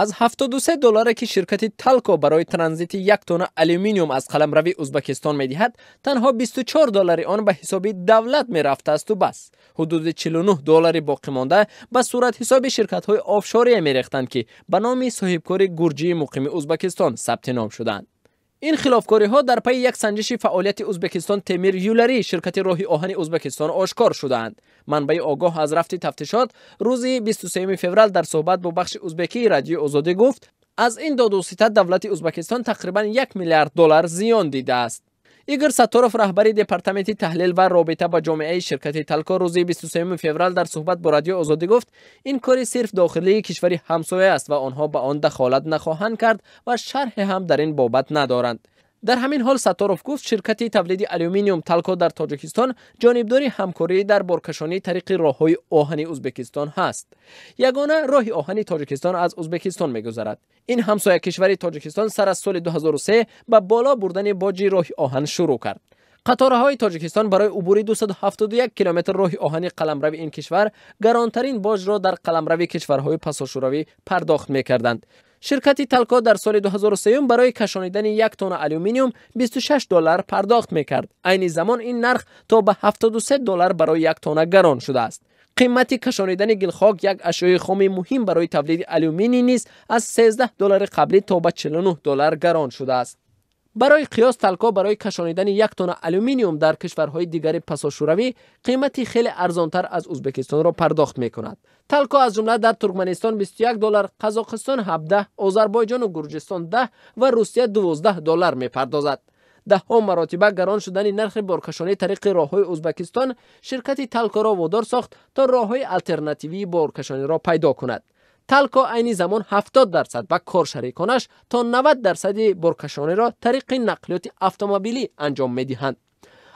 از 73 دلار که شرکت تالکو برای ترانزیت 1 تن آلومینیوم از قلمرو ازبکستان می‌دهد، تنها 24 دلار آن به حساب دولت می‌رفته است و بس. حدود 49 دلار باقی مانده به صورت حساب شرکت‌های آفشوری می‌ریختند که به نام صاحبکار گرجی مقیم ازبکستان ثبت نام شدند. این خلافکاری‌ها در پی یک سنجش فعالیت ازبکستان تیمیر یولری شرکت راه آهن ازبکستان آشکار شدند. منبع آگاه از رفت تفتیشات روز 23 فوریه در صحبت با بخش ازبکی رادیو آزادی گفت از این داد و ستد دولت ازبکستان تقریباً 1 میلیارد دلار زیان دیده است. ایگور ساتوروف رهبری دپارتمنت تحلیل و رابطه با جامعه شرکت تالکو روز 23 فوریه در صحبت با رادیو آزادی گفت این کاری صرف داخلی کشور همسایه است و آنها به آن دخالت نخواهند کرد و شرح هم در این بابت ندارند. در همین حال ساتوروف گفت شرکت تولید آلومینیوم تالکو در تاجیکستان جانبدار همکاری در بارکشانی طریق راههای آهن ازبکستان هست. یگانه راه آهن تاجیکستان از ازبکستان می‌گذرد. این همسایه کشور تاجیکستان سر از سال 2003 به بالا بردن باج راه آهن شروع کرد. قطارهای تاجیکستان برای عبور 271 کیلومتر راه آهن قلمرو این کشور گرانترین باج را در قلمرو کشورهای پساشوروی پرداخت می‌کردند. شرکت تالکو در سال 2003 برای کشانیدن 1 تن آلومینیوم 26 دلار پرداخت می‌کرد. عین زمان این نرخ تا به 73 دلار برای 1 تن گران شده است. قیمت کشانیدن گلخاک یک اشیاء خام مهم برای تولید آلومینی نیز از 13 دلار قبلی تا به 49 دلار گران شده است. برای قیاس تالکو برای کشانیدن 1 تن آلومینیوم در کشورهای دیگر پساشوروی قیمتی خیلی ارزانتر از ازبکستان را پرداخت می‌کند. تالکو از جمله در ترکمنستان 21 دلار، قزاقستان 17، آذربایجان و گرجستان 10 و روسیه 12 دلار می‌پردازد. ده‌ها مراتب گران شدن نرخ بارکشانی طریق راههای ازبکستان شرکت تالکو را وادار ساخت تا راههای آلترناتیوی بارکشانی را پیدا کند. تالکو عین زمان 70% و کارشریکانش تا 90% بارکشانی را طریق نقلیات اتومبیلی انجام می‌دهند.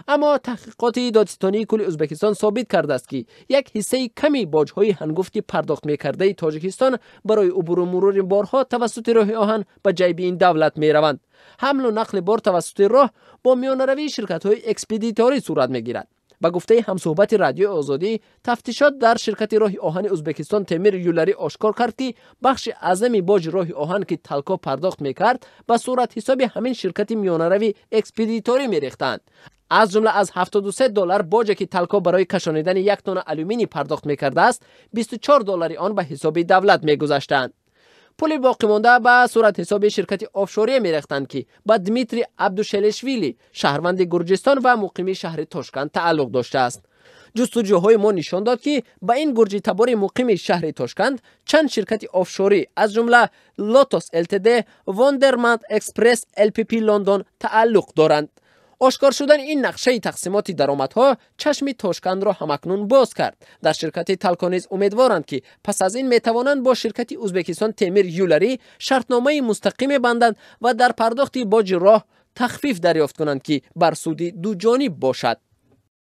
اما تحقیقات دادستانی کل ازبکستان ثابت کرده است که یک حصه کمی باج‌های هنگفتی پرداخت می‌کرده تاجیکستان برای عبور و مرور بارها توسط راه آهن به جیب این دولت می‌روند. حمل و نقل بار توسط راه با میانه‌روی شرکت‌های اکسپدیتوری صورت می‌گیرد. با گفته همصحبت رادیو آزادی، تفتیشات در شرکت راه آهن ازبکستان تیمیر یولری آشکار کرد که بخش اعظمی باج راه آهن که تالکو پرداخت می‌کرد به صورت حساب همین شرکت میانه‌روی اکسپدیتوری می‌ریختند. از جمله از 73 دلار باجی که تالکو برای کشانیدن 1 تن آلومینی پرداخت می‌کرده است، 24 دلار آن به حساب دولت می‌گذاشتند. پول باقی مانده به صورت حساب شرکت آفشوری می‌ریختند که با دمیتری عبدوشلشویلی شهروند گرجستان و مقیم شهر تاشکند تعلق داشته است. جستجوهای ما نشان داد که با این گرجی تبار مقیم شهر تاشکند چند شرکت آفشوری از جمله لوتوس LTD، واندرمنت اکسپرس LPP لندن تعلق دارند. آشکار شدن این نقشه تقسیمات درآمدها چشم تاشکند را همکنون باز کرد. در شرکت تالکو نیز امیدوارند که پس از این میتوانند با شرکت ازبکستان تیمیر یولری شرطنامه مستقیم بندند و در پرداخت باج راه تخفیف دریافت کنند که بر سود دو جانب باشد.